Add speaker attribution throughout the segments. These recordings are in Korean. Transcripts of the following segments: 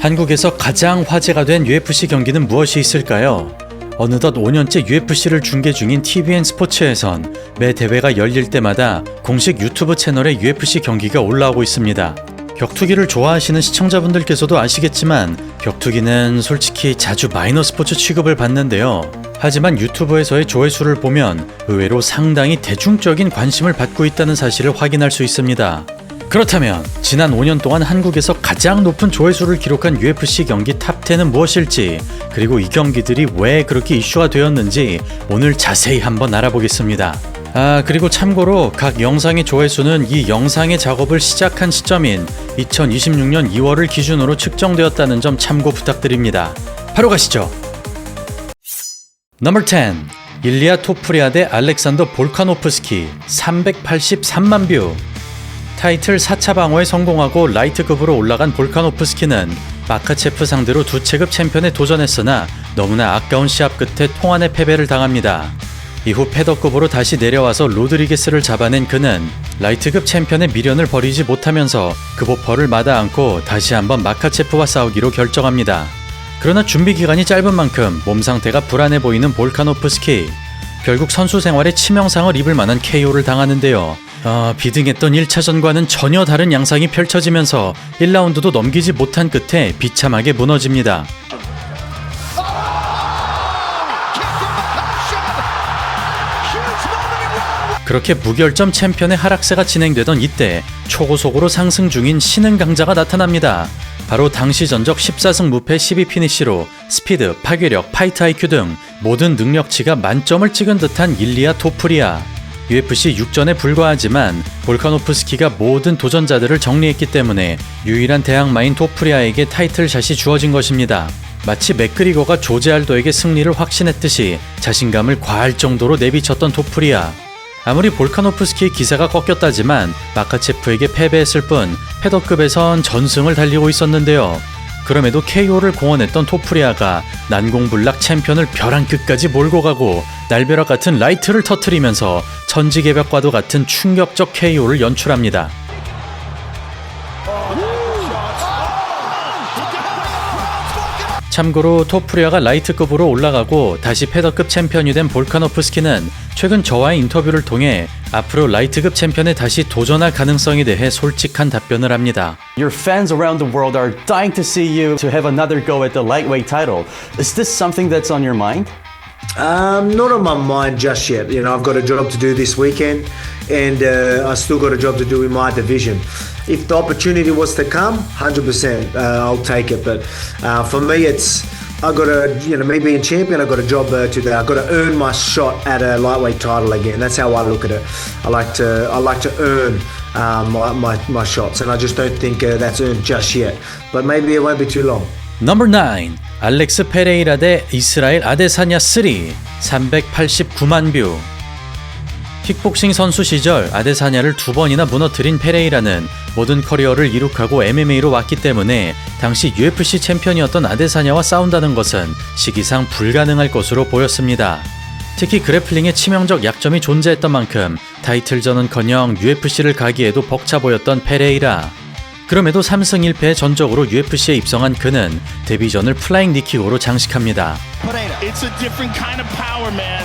Speaker 1: 한국에서 가장 화제가 된 UFC 경기는 무엇이 있을까요? 어느덧 5년째 UFC를 중계 중인 TVN 스포츠에선 매 대회가 열릴 때마다 공식 유튜브 채널에 UFC 경기가 올라오고 있습니다. 격투기를 좋아하시는 시청자분들께서도 아시겠지만 격투기는 솔직히 자주 마이너 스포츠 취급을 받는데요. 하지만 유튜브에서의 조회수를 보면 의외로 상당히 대중적인 관심을 받고 있다는 사실을 확인할 수 있습니다. 그렇다면 지난 5년 동안 한국에서 가장 높은 조회수를 기록한 UFC 경기 탑10은 무엇일지, 그리고 이 경기들이 왜 그렇게 이슈가 되었는지 오늘 자세히 한번 알아보겠습니다. 그리고 참고로 각 영상의 조회수는 이 영상의 작업을 시작한 시점인 2026년 2월을 기준으로 측정되었다는 점 참고 부탁드립니다. 바로 가시죠. 넘버 10. 일리아 토프리아 대 알렉산더 볼카노프스키 383만 뷰. 타이틀 4차 방어에 성공하고 라이트급으로 올라간 볼카노프스키는 마카체프 상대로 2체급 챔피언에 도전했으나 너무나 아까운 시합 끝에 통안의 패배를 당합니다. 이후 패더급으로 다시 내려와서 로드리게스를 잡아낸 그는 라이트급 챔피언의 미련을 버리지 못하면서 급오퍼를 마다 않고 다시 한번 마카체프와 싸우기로 결정합니다. 그러나 준비 기간이 짧은 만큼 몸 상태가 불안해 보이는 볼카노프스키. 결국 선수 생활에 치명상을 입을 만한 KO를 당하는데요. 비등했던 1차전과는 전혀 다른 양상이 펼쳐지면서 1라운드도 넘기지 못한 끝에 비참하게 무너집니다. 그렇게 무결점 챔피언의 하락세가 진행되던 이때 초고속으로 상승 중인 신흥 강자가 나타납니다. 바로 당시 전적 14승 무패 12피니시로 스피드, 파괴력, 파이트 IQ 등 모든 능력치가 만점을 찍은 듯한 일리아 토프리아. UFC 6전에 불과하지만 볼카노프스키가 모든 도전자들을 정리했기 때문에 유일한 대항마인 토프리아에게 타이틀샷이 주어진 것입니다. 마치 맥그리거가 조제 알도에게 승리를 확신했듯이 자신감을 과할 정도로 내비쳤던 토프리아. 아무리 볼카노프스키의 기세가 꺾였다지만 마카체프에게 패배했을 뿐 패더급에선 전승을 달리고 있었는데요. 그럼에도 KO를 공언했던 토프리아가 난공불락 챔피언을 벼랑 끝까지 몰고 가고 날벼락 같은 라이트를 터뜨리면서 천지개벽과도 같은 충격적 KO를 연출합니다. 참고로 토프리아가 라이트급으로 올라가고 다시 패더급 챔피언이 된 볼카노프스키는 최근 저와의 인터뷰를 통해 앞으로 라이트급 챔피언에 다시 도전할 가능성에 대해 솔직한 답변을 합니다.
Speaker 2: Your fans around the world are dying to see you to have another go at the lightweight title. Is this something that's on your mind?
Speaker 3: Not on my mind just yet. You know, I've got a job to do this weekend, and I still got a job to do in my division. If the opportunity was to come, 100%, I'll take it. But for me, it's I got to, me being champion, I got a job to do. I got to earn my shot at a lightweight title again. That's how I look at it. I like to earn my shots, and I just don't think that's earned just yet. But maybe it won't be too long.
Speaker 1: 넘버 9. 알렉스 페레이라 대 이스라엘 아데사냐 3 389만 뷰. 킥복싱 선수 시절 아데사냐를 2번이나 무너뜨린 페레이라는 모든 커리어를 이룩하고 MMA로 왔기 때문에 당시 UFC 챔피언이었던 아데사냐와 싸운다는 것은 시기상 불가능할 것으로 보였습니다. 특히 그래플링에 치명적 약점이 존재했던 만큼 타이틀전은커녕 UFC를 가기에도 벅차 보였던 페레이라. 그럼에도 3승 1패의 전적으로 UFC에 입성한 그는 데뷔전을 플라잉 니킥으로 장식합니다.
Speaker 4: It's a different kind of power, man.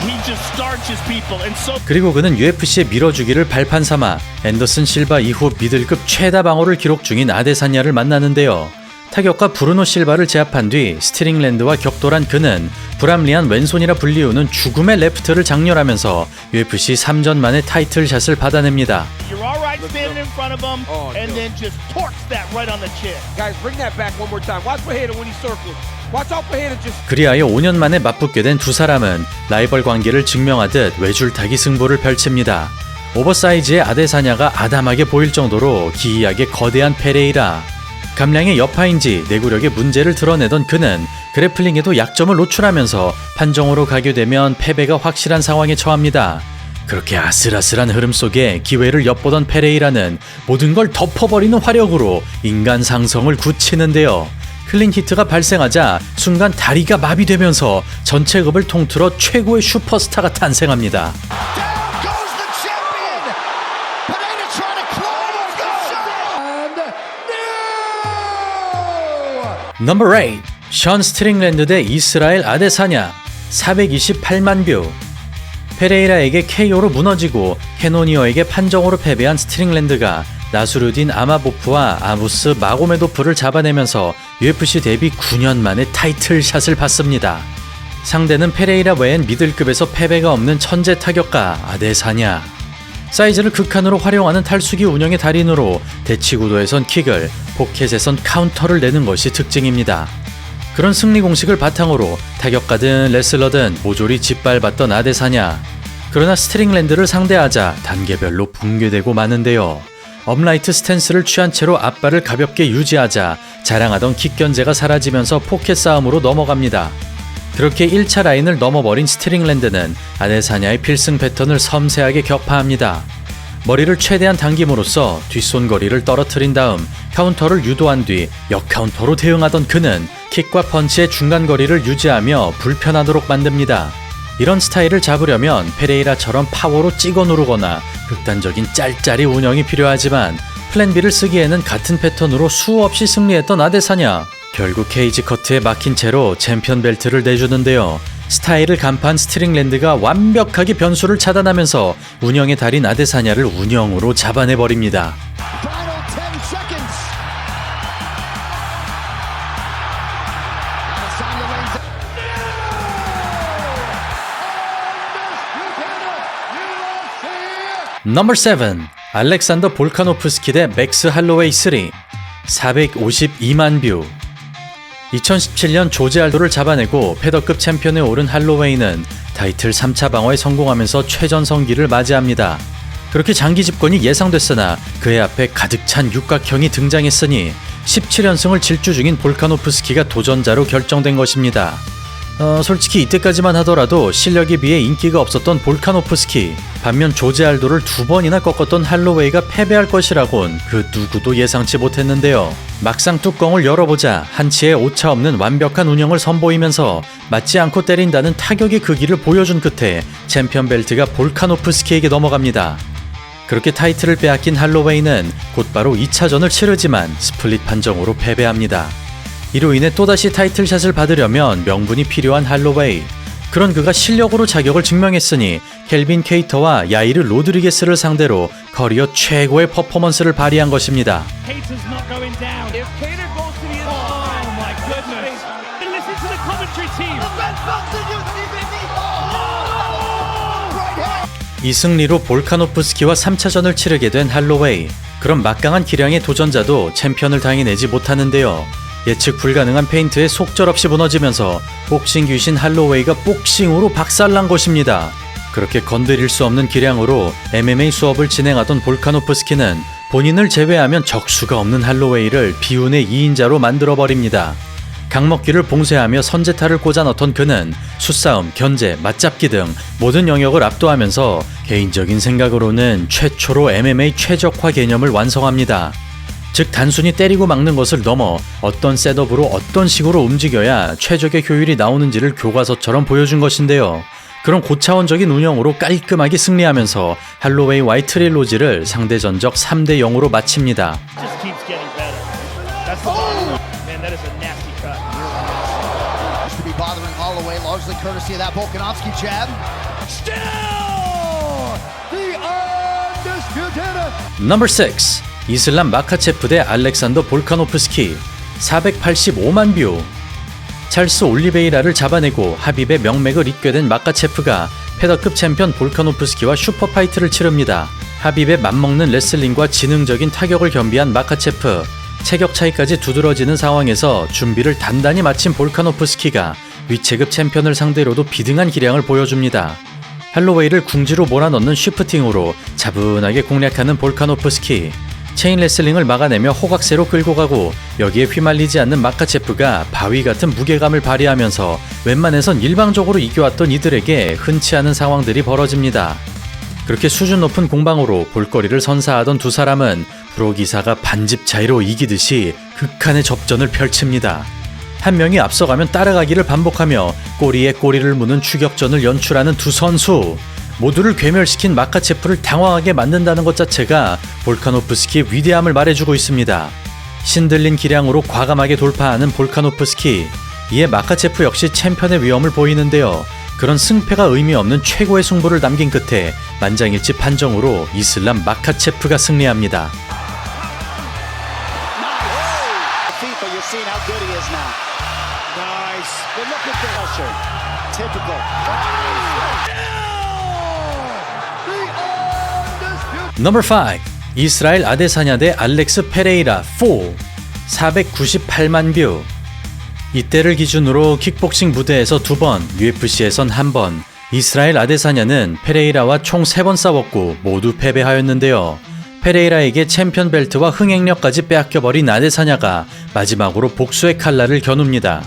Speaker 4: He just starches people, and so.
Speaker 1: 그리고 그는 UFC에 밀어주기를 발판 삼아 앤더슨 실바 이후 미들급 최다 방어를 기록 중인 아데사냐를 만나는데요. 타격과 브루노 실바를 제압한 뒤 스트링랜드와 격돌한 그는 불합리한 왼손이라 불리우는 죽음의 레프트를 장렬하면서 UFC 3전 만에 타이틀샷을 받아냅니다.
Speaker 4: You're all right standing in front of him, and then just torques that right on the chin.
Speaker 5: Guys, bring that back one more time. Watch Pereira when he circles. Watch out Pereira just.
Speaker 1: 그리하여 5년 만에 맞붙게 된 두 사람은 라이벌 관계를 증명하듯 외줄타기 승부를 펼칩니다. 오버사이즈의 아데사냐가 아담하게 보일 정도로 기이하게 거대한 페레이라. 감량의 여파인지 내구력의 문제를 드러내던 그는 그래플링에도 약점을 노출하면서 판정으로 가게 되면 패배가 확실한 상황에 처합니다. 그렇게 아슬아슬한 흐름 속에 기회를 엿보던 페레이라는 모든 걸 덮어버리는 화력으로 인간 상성을 굳히는데요. 클린 히트가 발생하자 순간 다리가 마비되면서 전체급을 통틀어 최고의 슈퍼스타가 탄생합니다. 넘버 8. 션 스트링랜드 대 이스라엘 아데사냐 428만 뷰. 페레이라에게 KO로 무너지고 캐노니어에게 판정으로 패배한 스트링랜드가 나수르딘 아마보프와 아무스 마고메도프를 잡아내면서 UFC 데뷔 9년 만에 타이틀샷을 받습니다. 상대는 페레이라 외엔 미들급에서 패배가 없는 천재 타격가 아데사냐. 사이즈를 극한으로 활용하는 탈수기 운영의 달인으로 대치구도에선 킥을, 포켓에선 카운터를 내는 것이 특징입니다. 그런 승리 공식을 바탕으로 타격가든 레슬러든 모조리 짓밟았던 아데사냐. 그러나 스트링랜드를 상대하자 단계별로 붕괴되고 마는데요. 업라이트 스탠스를 취한 채로 앞발을 가볍게 유지하자 자랑하던 킥 견제가 사라지면서 포켓 싸움으로 넘어갑니다. 그렇게 1차 라인을 넘어버린 스트링랜드는 아데사냐의 필승 패턴을 섬세하게 격파합니다. 머리를 최대한 당김으로써 뒷손거리를 떨어뜨린 다음 카운터를 유도한 뒤 역카운터로 대응하던 그는 킥과 펀치의 중간거리를 유지하며 불편하도록 만듭니다. 이런 스타일을 잡으려면 페레이라처럼 파워로 찍어 누르거나 극단적인 짤짤이 운영이 필요하지만 플랜 B를 쓰기에는 같은 패턴으로 수없이 승리했던 아데사냐. 결국 케이지 커트에 막힌 채로 챔피언 벨트를 내주는데요. 스타일을 간파한 스트링랜드가 완벽하게 변수를 차단하면서 운영의 달인 아데사냐를 운영으로 잡아내버립니다. 넘버 7. 알렉산더 볼카노프스키 대 맥스 할로웨이 3 452만 뷰. 2017년 조제 알도를 잡아내고 패더급 챔피언에 오른 할로웨이는 타이틀 3차 방어에 성공하면서 최전성기를 맞이합니다. 그렇게 장기 집권이 예상됐으나 그의 앞에 가득 찬 육각형이 등장했으니 17연승을 질주 중인 볼카노프스키가 도전자로 결정된 것입니다. 솔직히 이때까지만 하더라도 실력에 비해 인기가 없었던 볼카노프스키, 반면 조제 알도를 2번이나 꺾었던 할로웨이가 패배할 것이라곤 그 누구도 예상치 못했는데요. 막상 뚜껑을 열어보자 한치의 오차 없는 완벽한 운영을 선보이면서 맞지 않고 때린다는 타격의 크기를 보여준 끝에 챔피언 벨트가 볼카노프스키에게 넘어갑니다. 그렇게 타이틀을 빼앗긴 할로웨이는 곧바로 2차전을 치르지만 스플릿 판정으로 패배합니다. 이로 인해 또다시 타이틀샷을 받으려면 명분이 필요한 할로웨이. 그런 그가 실력으로 자격을 증명했으니 켈빈 케이터와 야이르 로드리게스를 상대로 커리어 최고의 퍼포먼스를 발휘한 것입니다.
Speaker 4: Cater's not going down. If Cater goes to the inside, oh my goodness. And listen to the commentary team.
Speaker 1: 이 승리로 볼카노프스키와 3차전을 치르게 된 할로웨이. 그런 막강한 기량의 도전자도 챔피언을 당해내지 못하는데요. 예측 불가능한 페인트에 속절없이 무너지면서 복싱 귀신 할로웨이가 복싱으로 박살난 것입니다. 그렇게 건드릴 수 없는 기량으로 MMA 수업을 진행하던 볼카노프스키는 본인을 제외하면 적수가 없는 할로웨이를 비운의 2인자로 만들어버립니다. 강먹기를 봉쇄하며 선제타를 꽂아 넣던 그는 수싸움, 견제, 맞잡기 등 모든 영역을 압도하면서 개인적인 생각으로는 최초로 MMA 최적화 개념을 완성합니다. 즉 단순히 때리고 막는 것을 넘어 어떤 셋업으로 어떤 식으로 움직여야 최적의 효율이 나오는지를 교과서처럼 보여준 것인데요. 그런 고차원적인 운영으로 깔끔하게 승리하면서 할로웨이와의 트릴로지를 상대 전적 3대 0으로 마칩니다.
Speaker 4: Just keeps getting better. That's the man. That is a nasty cut.
Speaker 6: To be bothering Holloway, largely courtesy of that Volkanovski jab. Still the undisputed.
Speaker 1: 넘버 6. 이슬람 마카체프 대 알렉산더 볼카노프스키 485만 뷰. 찰스 올리베이라를 잡아내고 하빕의 명맥을 잇게 된 마카체프가 패더급 챔피언 볼카노프스키와 슈퍼파이트를 치릅니다. 하빕의 맘먹는 레슬링과 지능적인 타격을 겸비한 마카체프, 체격 차이까지 두드러지는 상황에서 준비를 단단히 마친 볼카노프스키가 위체급 챔피언을 상대로도 비등한 기량을 보여줍니다. 할로웨이를 궁지로 몰아넣는 쉬프팅으로 차분하게 공략하는 볼카노프스키, 체인 레슬링을 막아내며 호각세로 끌고 가고 여기에 휘말리지 않는 마카체프가 바위 같은 무게감을 발휘하면서 웬만해선 일방적으로 이겨왔던 이들에게 흔치 않은 상황들이 벌어집니다. 그렇게 수준 높은 공방으로 볼거리를 선사하던 두 사람은 프로기사가 반집 차이로 이기듯이 극한의 접전을 펼칩니다. 한 명이 앞서가면 따라가기를 반복하며 꼬리에 꼬리를 무는 추격전을 연출하는 두 선수. 모두를 괴멸시킨 마카체프를 당황하게 만든다는 것 자체가 볼카노프스키의 위대함을 말해주고 있습니다. 신들린 기량으로 과감하게 돌파하는 볼카노프스키. 이에 마카체프 역시 챔피언의 위험을 보이는데요. 그런 승패가 의미 없는 최고의 승부를 남긴 끝에 만장일치 판정으로 이슬람 마카체프가 승리합니다. 넘버 5. 이스라엘 아데사냐 대 알렉스 페레이라 4. 498만 뷰. 이때를 기준으로 킥복싱 무대에서 2번, UFC에선 1번, 이스라엘 아데사냐는 페레이라와 총 3번 싸웠고 모두 패배하였는데요. 페레이라에게 챔피언 벨트와 흥행력까지 빼앗겨버린 아데사냐가 마지막으로 복수의 칼날을 겨눕니다.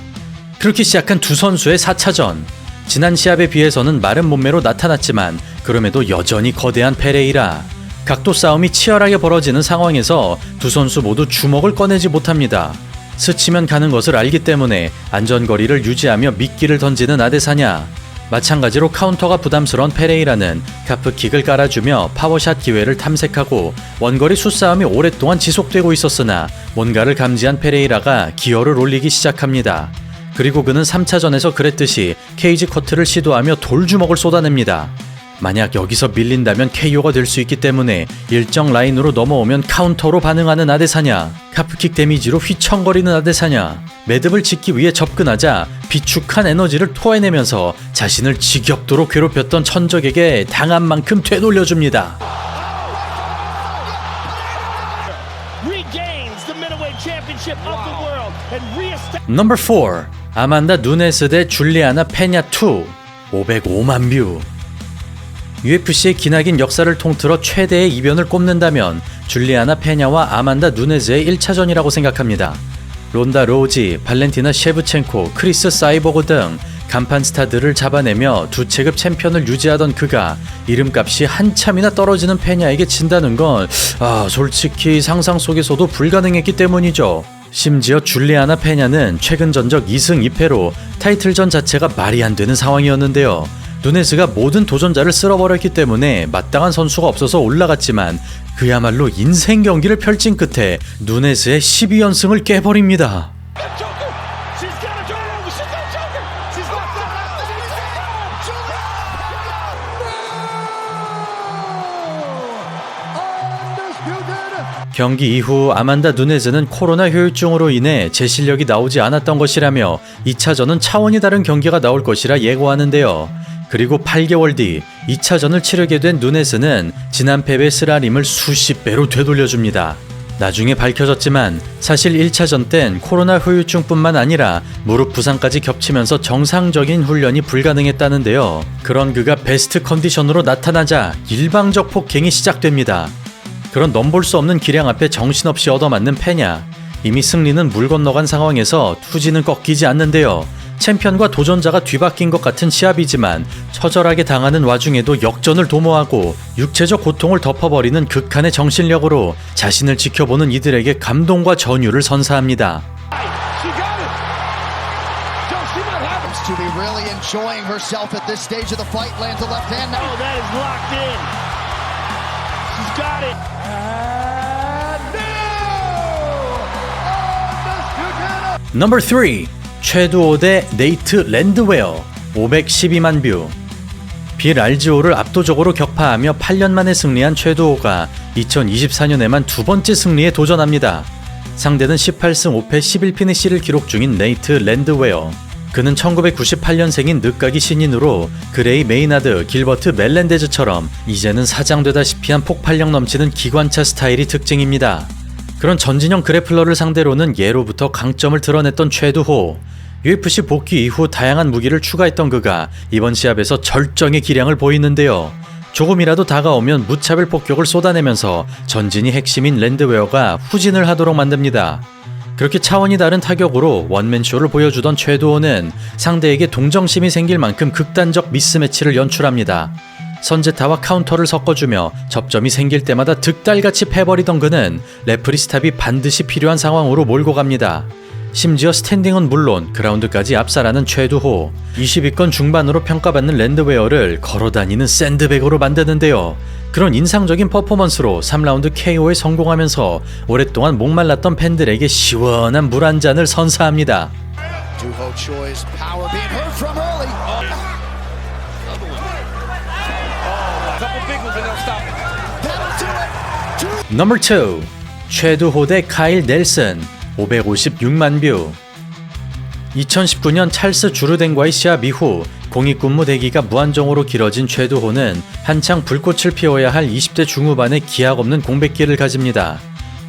Speaker 1: 그렇게 시작한 두 선수의 4차전. 지난 시합에 비해서는 마른 몸매로 나타났지만 그럼에도 여전히 거대한 페레이라. 각도 싸움이 치열하게 벌어지는 상황에서 두 선수 모두 주먹을 꺼내지 못합니다. 스치면 가는 것을 알기 때문에 안전거리를 유지하며 미끼를 던지는 아데사냐. 마찬가지로 카운터가 부담스러운 페레이라는 카프킥을 깔아주며 파워샷 기회를 탐색하고 원거리 수싸움이 오랫동안 지속되고 있었으나 뭔가를 감지한 페레이라가 기어를 올리기 시작합니다. 그리고 그는 3차전에서 그랬듯이 케이지 커트를 시도하며 돌주먹을 쏟아냅니다. 만약 여기서 밀린다면 KO가 될 수 있기 때문에 일정 라인으로 넘어오면 카운터로 반응하는 아데사냐. 카프킥 데미지로 휘청거리는 아데사냐. 매듭을 짓기 위해 접근하자 비축한 에너지를 토해내면서 자신을 지겹도록 괴롭혔던 천적에게 당한 만큼 되돌려줍니다. 넘버 4. 아만다 누네스 대 줄리아나 페냐 2. 505만 뷰. UFC의 기나긴 역사를 통틀어 최대의 이변을 꼽는다면 줄리아나 페냐와 아만다 누네즈의 1차전이라고 생각합니다. 론다 로우지, 발렌티나 셰브첸코, 크리스 사이버그 등 간판 스타들을 잡아내며 두 체급 챔피언을 유지하던 그가 이름값이 한참이나 떨어지는 페냐에게 진다는 건 솔직히 상상 속에서도 불가능했기 때문이죠. 심지어 줄리아나 페냐는 최근 전적 2승 2패로 타이틀전 자체가 말이 안 되는 상황이었는데요. 누네스가 모든 도전자를 쓸어버렸기 때문에 마땅한 선수가 없어서 올라갔지만 그야말로 인생 경기를 펼친 끝에 누네스의 12연승을 깨버립니다. 경기 이후 아만다 누네즈는 코로나 후유증으로 인해 제 실력이 나오지 않았던 것이라며 2차전은 차원이 다른 경기가 나올 것이라 예고하는데요. 그리고 8개월 뒤 2차전을 치르게 된 누네스는 지난 패배 쓰라림을 수십 배로 되돌려줍니다. 나중에 밝혀졌지만 사실 1차전 땐 코로나 후유증뿐만 아니라 무릎 부상까지 겹치면서 정상적인 훈련이 불가능했다는데요. 그런 그가 베스트 컨디션으로 나타나자 일방적 폭행이 시작됩니다. 그런 넘볼 수 없는 기량 앞에 정신없이 얻어맞는 페냐. 이미 승리는 물 건너간 상황에서 투지는 꺾이지 않는데요. 챔피언과 도전자가 뒤바뀐 것 같은 시합이지만 처절하게 당하는 와중에도 역전을 도모하고 육체적 고통을 덮어버리는 극한의 정신력으로 자신을 지켜보는 이들에게 감동과 전율을 선사합니다.
Speaker 6: To be really enjoying herself at this stage of the fight. Lands a left hand now.
Speaker 4: Oh, that is locked in. She's got it.
Speaker 1: 넘버 3. 최두호 대 네이트 랜드웨어 512만 뷰. 빌 알지오를 압도적으로 격파하며 8년 만에 승리한 최두호가 2024년에만 두 번째 승리에 도전합니다. 상대는 18승 5패 11피니시를 기록 중인 네이트 랜드웨어. 그는 1998년생인 늦가기 신인으로 그레이 메이나드, 길버트 멜렌데즈처럼 이제는 사장되다시피 한 폭발력 넘치는 기관차 스타일이 특징입니다. 그런 전진형 그래플러를 상대로는 예로부터 강점을 드러냈던 최두호. UFC 복귀 이후 다양한 무기를 추가했던 그가 이번 시합에서 절정의 기량을 보이는데요. 조금이라도 다가오면 무차별 폭격을 쏟아내면서 전진이 핵심인 랜드웨어가 후진을 하도록 만듭니다. 그렇게 차원이 다른 타격으로 원맨쇼를 보여주던 최두호는 상대에게 동정심이 생길 만큼 극단적 미스매치를 연출합니다. 선제타와 카운터를 섞어주며 접점이 생길 때마다 득달같이 패버리던 그는 레프리 스탑이 반드시 필요한 상황으로 몰고 갑니다. 심지어 스탠딩은 물론 그라운드까지 압살하는 최두호. 20위권 중반으로 평가받는 랜드웨어를 걸어다니는 샌드백으로 만드는데요. 그런 인상적인 퍼포먼스로 3라운드 KO에 성공하면서 오랫동안 목말랐던 팬들에게 시원한 물 한 잔을 선사합니다.
Speaker 6: Duho Choi's power being heard from early.
Speaker 5: Couple big ones and they'll stop it.
Speaker 6: That'll do it.
Speaker 1: 넘버 2. 최두호 대 카일 넬슨 556만 뷰. 2019년 찰스 주르덴과의 시합 이후 공익근무 대기가 무한정으로 길어진 최두호는 한창 불꽃을 피워야 할 20대 중후반의 기약 없는 공백기를 가집니다.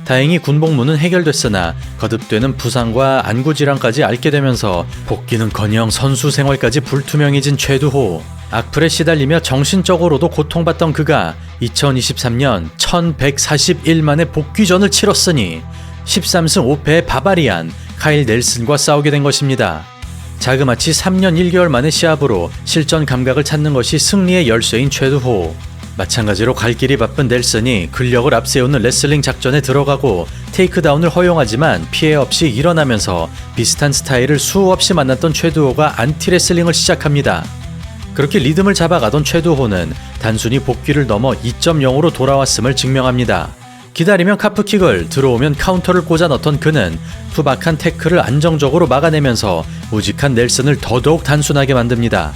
Speaker 1: 다행히 군복무는 해결됐으나 거듭되는 부상과 안구질환까지 앓게 되면서 복귀는커녕 선수 생활까지 불투명해진 최두호. 악플에 시달리며 정신적으로도 고통받던 그가 2023년 1141만의 복귀전을 치렀으니 13승 5패의 바바리안 카일 넬슨과 싸우게 된 것입니다. 자그마치 3년 1개월 만의 시합으로 실전 감각을 찾는 것이 승리의 열쇠인 최두호. 마찬가지로 갈 길이 바쁜 넬슨이 근력을 앞세우는 레슬링 작전에 들어가고 테이크다운을 허용하지만 피해 없이 일어나면서 비슷한 스타일을 수없이 만났던 최두호가 안티레슬링을 시작합니다. 그렇게 리듬을 잡아가던 최두호는 단순히 복귀를 넘어 2.0으로 돌아왔음을 증명합니다. 기다리면 카프킥을, 들어오면 카운터를 꽂아 넣던 그는 투박한 태클을 안정적으로 막아내면서 우직한 넬슨을 더더욱 단순하게 만듭니다.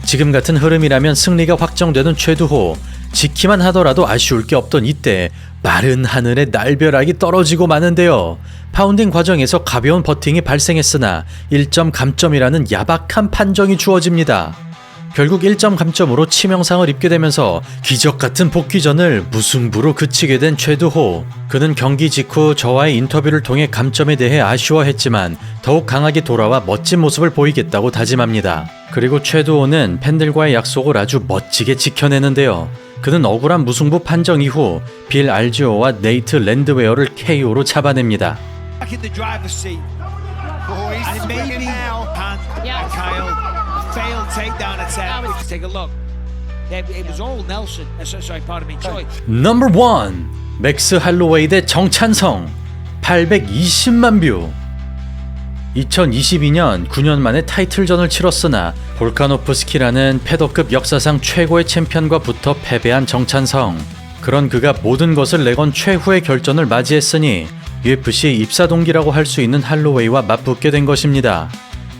Speaker 1: 지금 같은 흐름이라면 승리가 확정되는 최두호. 지키만 하더라도 아쉬울 게 없던 이때 마른 하늘에 날벼락이 떨어지고 마는데요. 파운딩 과정에서 가벼운 버팅이 발생했으나 1점 감점이라는 야박한 판정이 주어집니다. 결국 1점 감점으로 치명상을 입게 되면서 기적같은 복귀전을 무승부로 그치게 된 최두호. 그는 경기 직후 저와의 인터뷰를 통해 감점에 대해 아쉬워했지만 더욱 강하게 돌아와 멋진 모습을 보이겠다고 다짐합니다. 그리고 최두호는 팬들과의 약속을 아주 멋지게 지켜내는데요. 그는 억울한 무승부 판정 이후 빌 알지오와 네이트 랜드웨어를 KO로 잡아냅니다.
Speaker 5: Back in the driver's seat. And maybe Kyle failed takedown attempt. Take a look. It was all Nelson. Sorry, pardon me, Choi.
Speaker 1: 넘버 1. 맥스 할로웨이 대 정찬성 820만 뷰. 2022년 9년 만에 타이틀전을 치렀으나 볼카노프스키라는 패더급 역사상 최고의 챔피언과 붙어 패배한 정찬성. 그런 그가 모든 것을 내건 최후의 결전을 맞이했으니 UFC 입사 동기라고 할 수 있는 할로웨이와 맞붙게 된 것입니다.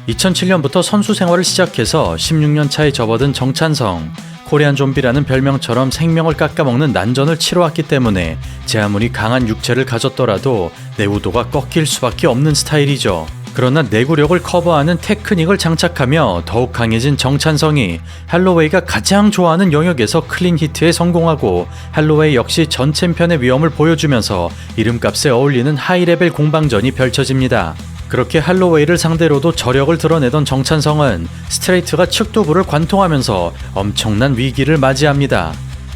Speaker 1: 2007년부터 선수 생활을 시작해서 16년 차에 접어든 정찬성. 코리안 좀비라는 별명처럼 생명을 깎아먹는 난전을 치러왔기 때문에 제 아무리 강한 육체를 가졌더라도 내구도가 꺾일 수밖에 없는 스타일이죠. 그러나 내구력을 커버하는 테크닉을 장착하며 더욱 강해진 정찬성이 할로웨이가 가장 좋아하는 영역에서 클린 히트에 성공하고 할로웨이 역시 전 챔피언의 위험을 보여주면서 이름값에 어울리는 하이레벨 공방전이 펼쳐집니다. 그렇게 할로웨이를 상대로도 저력을 드러내던 정찬성은 스트레이트가 측두부를 관통하면서 엄청난 위기를 맞이합니다.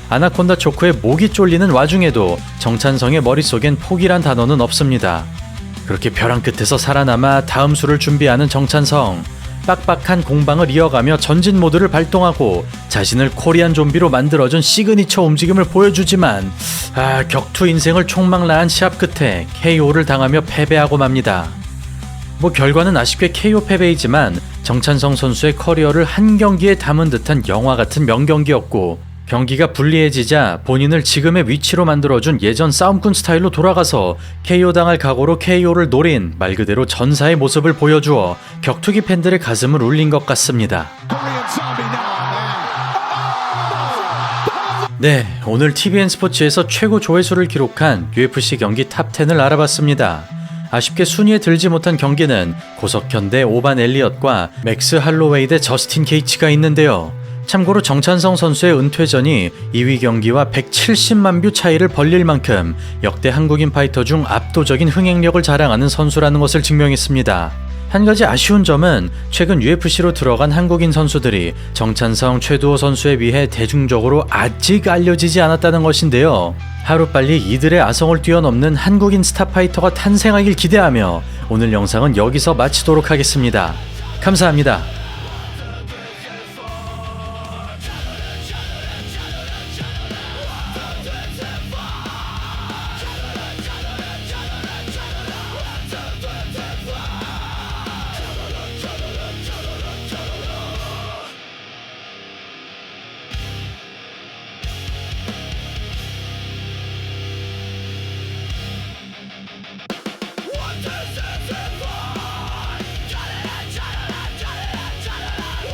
Speaker 1: 아나콘다 초크에 목이 쫄리는 와중에도 정찬성의 머릿속엔 포기란 단어는 없습니다. 그렇게 벼랑 끝에서 살아남아 다음 수를 준비하는 정찬성. 빡빡한 공방을 이어가며 전진 모드를 발동하고 자신을 코리안 좀비로 만들어준 시그니처 움직임을 보여주지만 격투 인생을 총망라한 시합 끝에 KO를 당하며 패배하고 맙니다. 결과는 아쉽게 KO 패배이지만 정찬성 선수의 커리어를 한 경기에 담은 듯한 영화 같은 명경기였고 경기가 불리해지자 본인을 지금의 위치로 만들어준 예전 싸움꾼 스타일로 돌아가서 KO 당할 각오로 KO를 노린 말 그대로 전사의 모습을 보여주어 격투기 팬들의 가슴을 울린 것 같습니다. 네, 오늘 TVN 스포츠에서 최고 조회수를 기록한 UFC 경기 탑10을 알아봤습니다. 아쉽게 순위에 들지 못한 경기는 고석현 대 오반 엘리엇과 맥스 할로웨이 대 저스틴 게이츠가 있는데요. 참고로 정찬성 선수의 은퇴전이 2위 경기와 170만 뷰 차이를 벌릴 만큼 역대 한국인 파이터 중 압도적인 흥행력을 자랑하는 선수라는 것을 증명했습니다. 한 가지 아쉬운 점은 최근 UFC로 들어간 한국인 선수들이 정찬성, 최두호 선수에 비해 대중적으로 아직 알려지지 않았다는 것인데요. 하루빨리 이들의 아성을 뛰어넘는 한국인 스타 파이터가 탄생하길 기대하며 오늘 영상은 여기서 마치도록 하겠습니다. 감사합니다.